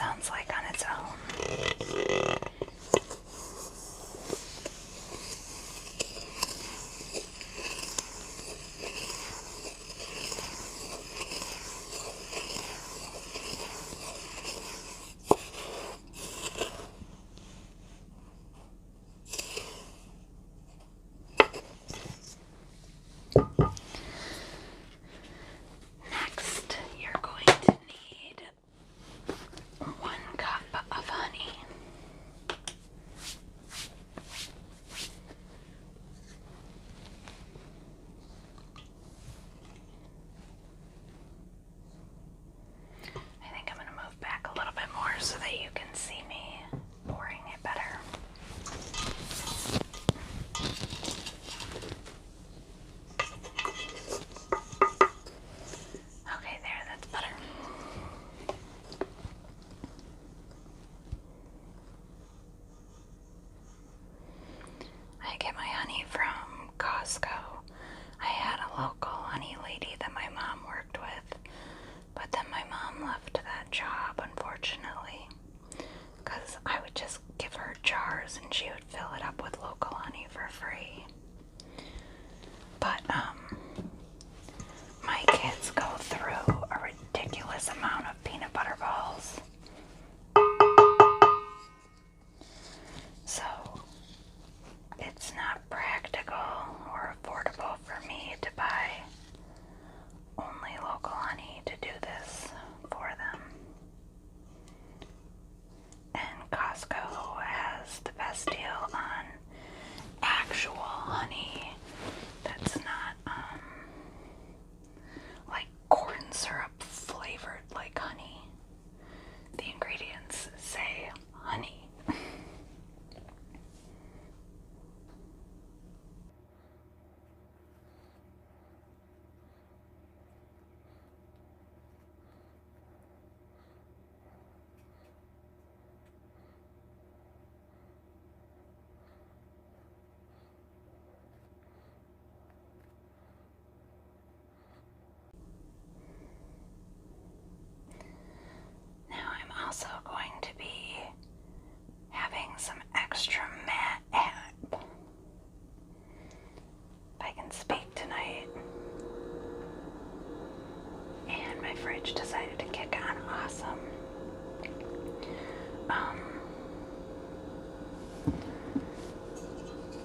sounds like on its own. Next, you're going to need 1 cup of honey. I think I'm going to move back a little bit more so that you can see me pouring it better. Okay, there, that's better. I get my honey from Costco. I had a local honey lady that my mom worked with, but then my mom left that job, unfortunately, because I would just give her jars and she would fill it up with local honey for free. But, my kids go through a ridiculous amount of peanut butter balls. So, it's not practical or affordable for me to buy only local honey to do this for them. And Costco has the best deal on actual honey that's not like corn syrup flavored like honey. The ingredients say honey. Now I'm also going to be having some extra if I can speak tonight. And my fridge decided to kick on. Awesome.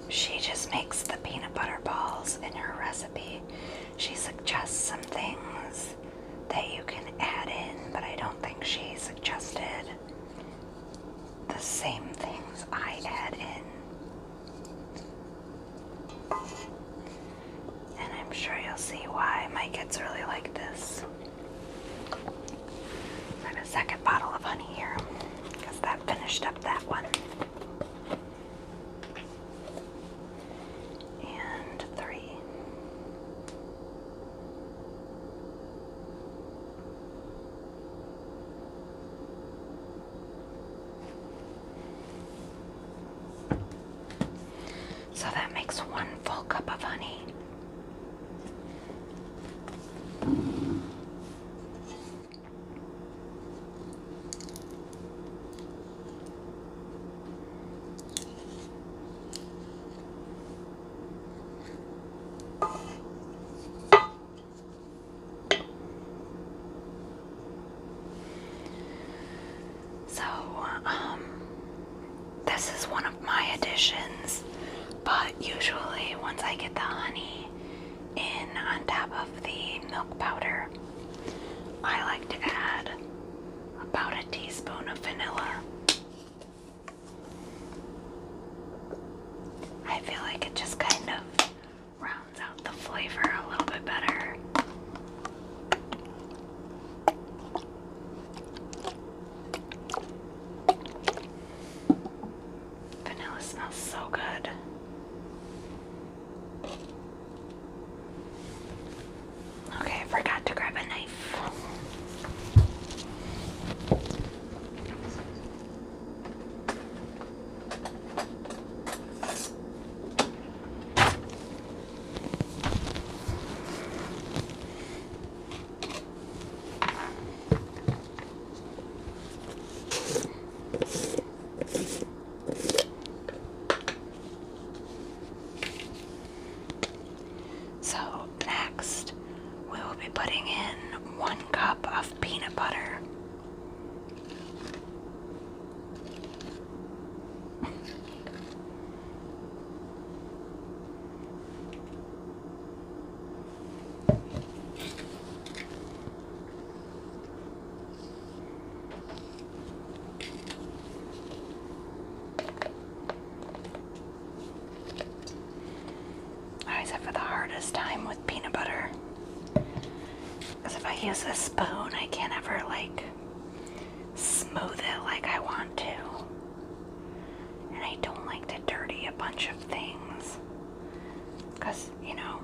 She just makes the peanut butter balls in her recipe. She suggests some things that you can add in, but I don't think she suggested the same things I add in. And I'm sure you'll see why my kids really like this. I have a second bottle of honey here, because that finished up that one. And 3. So that makes 1 full cup of honey. So, this is one of my additions, but usually once I get the honey in on top of the milk powder, I like to add about a teaspoon of vanilla. I feel like it just kind of rounds out the flavor a little bit better. Vanilla smells so good. Okay, I forgot to grab a knife. use a spoon. I can't ever like smooth it like I want to. And I don't like to dirty a bunch of things. Because, you know,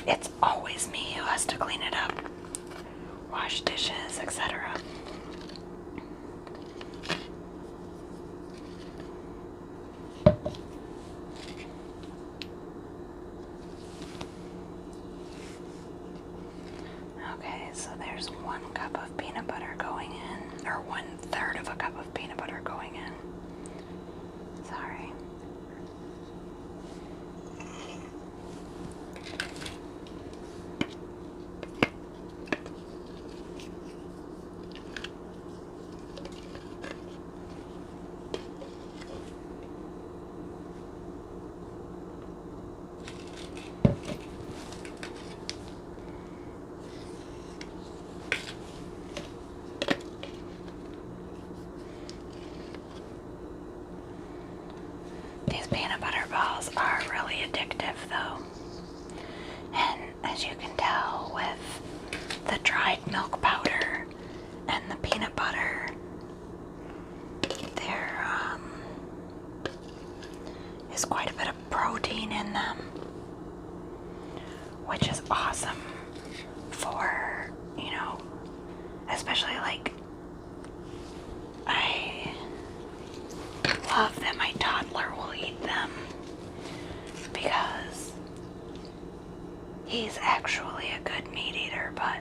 it's always me who has to clean it up. Wash dishes, etc. Okay, so there's 1 cup of peanut butter going in, or 1/3 of a cup of peanut butter going in. Sorry. These peanut butter balls are really addictive though. And as you can tell with the dried milk powder and the peanut butter, there is quite a bit of protein in them, which is awesome for, you know, especially like I love that my toddler will eat them because he's actually a good meat eater, but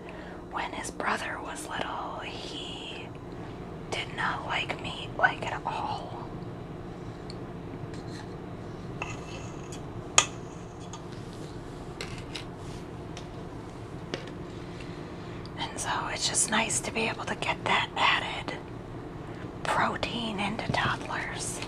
when his brother was little, he did not like meat like at all. And so it's just nice to be able to get that added protein into toddlers.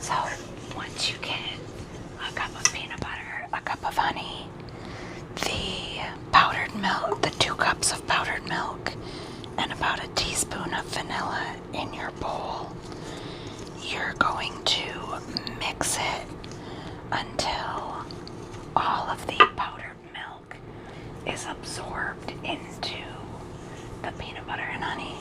So once you get a cup of peanut butter, a cup of honey, the powdered milk, the 2 cups of powdered milk, and about a teaspoon of vanilla in your bowl, you're going to mix it until all of the powdered milk is absorbed into the peanut butter and honey.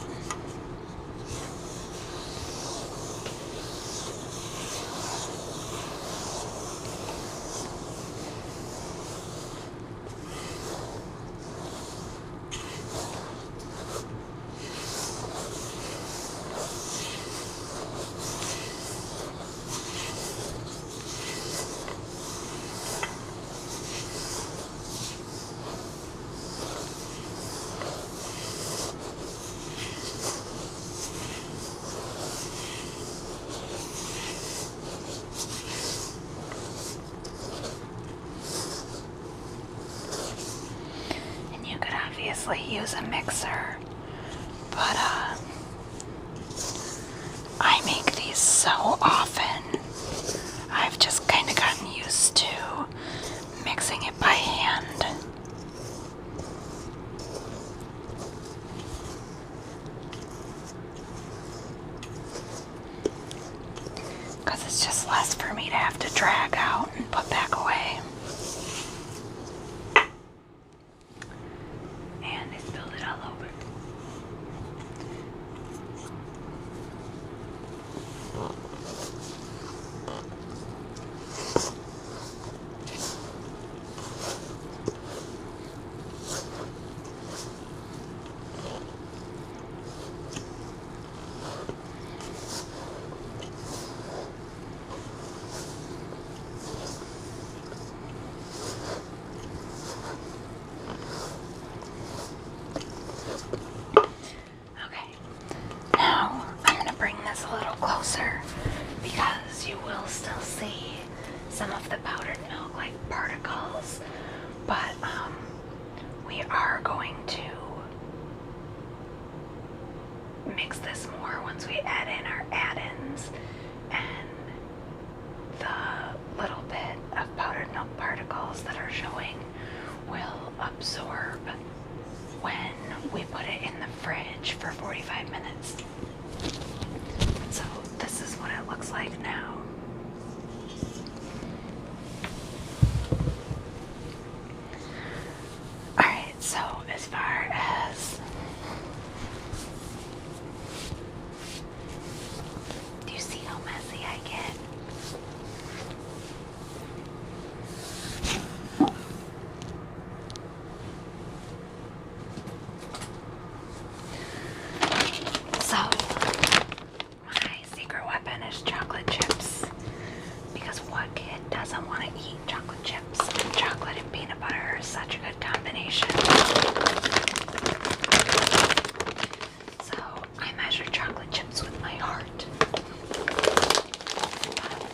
Obviously use a mixer, but I make these so often, I've just kind of gotten used to mixing it by hand. Because it's just drag out and put back away. And I spilled it all over. Now, I'm going to bring this a little closer because you will still see some of the powdered milk like particles, but we are going to mix this more once we add in our add-ins, and the little bit of powdered milk particles that are showing will absorb when we put it in the fridge for 45 minutes. So this is what it looks like now. Alright, so as far as, do you see how messy I get? So, my secret weapon is chocolate chips, because what kid doesn't want to eat chocolate chips? And chocolate and peanut butter are such a good combination. So, I measure chocolate chips with my heart.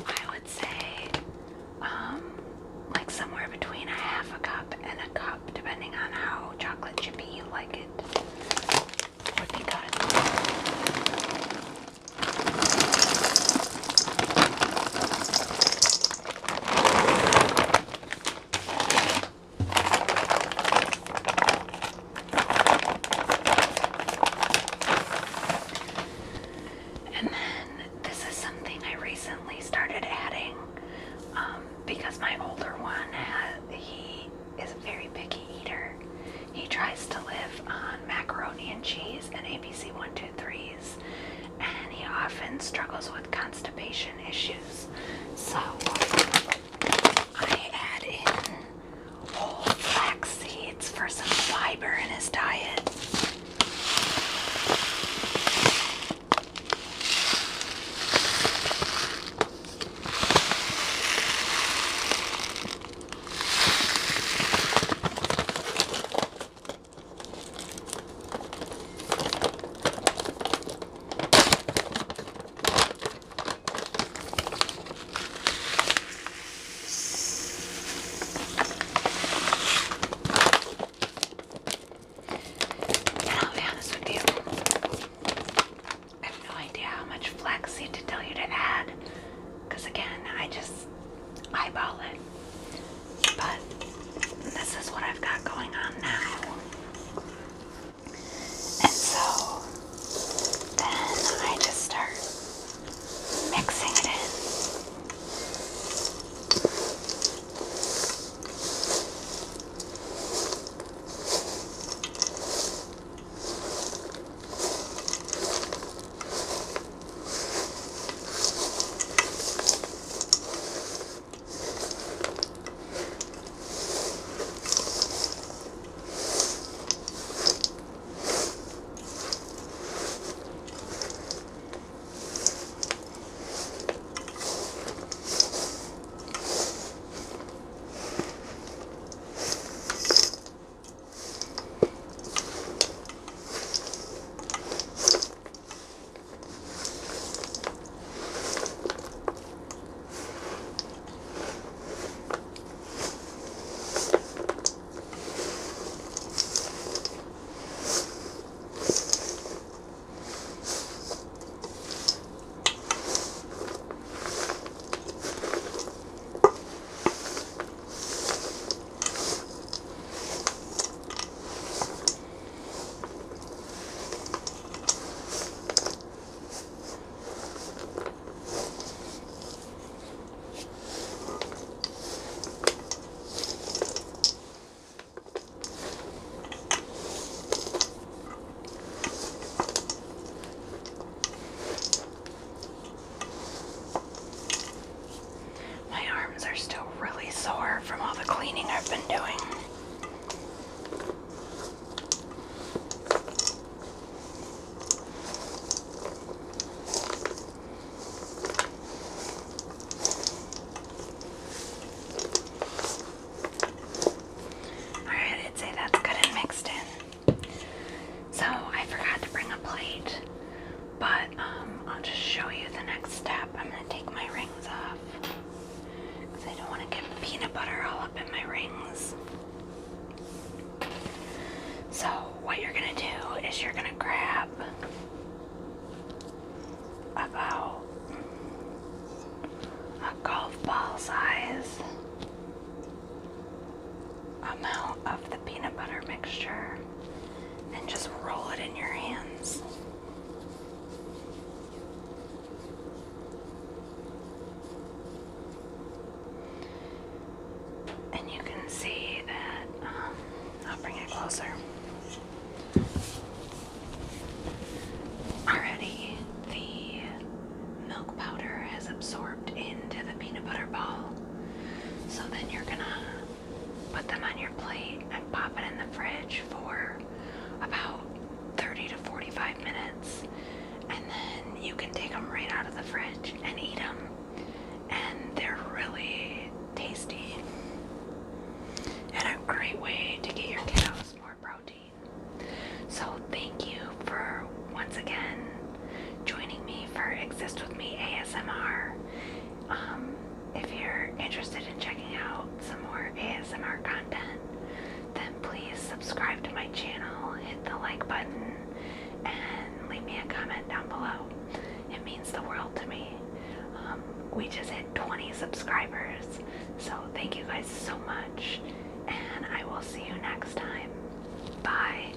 I would say, like somewhere between a half a cup and a cup, depending on how chocolate chippy you like it, would be good. And then this is something I recently started adding because my older one, he is a very picky eater. He tries to live on macaroni and cheese and ABC 1-2-3s, and he often struggles with constipation issues. So I add in whole flax seeds for some fiber in his diet. So what you're gonna do is you're gonna grab about a golf ball size amount of the peanut butter mixture and just roll it in your hands. And you can see that, I'll bring it closer. Already the milk powder has absorbed into the peanut butter ball. So then you're gonna put them on your plate and pop it in the fridge for about 30 to 45 minutes. And then you can take them right out of the fridge and eat them. And they're really tasty. And a great way to get your kiddos more protein. So thank you for once again joining me for Exist With Me ASMR. If you're interested in checking out some more ASMR content, then please subscribe to my channel, hit the like button, and leave me a comment down below. It means the world to me. We just hit 20 subscribers, so thank you guys so much, and I will see you next time. Bye.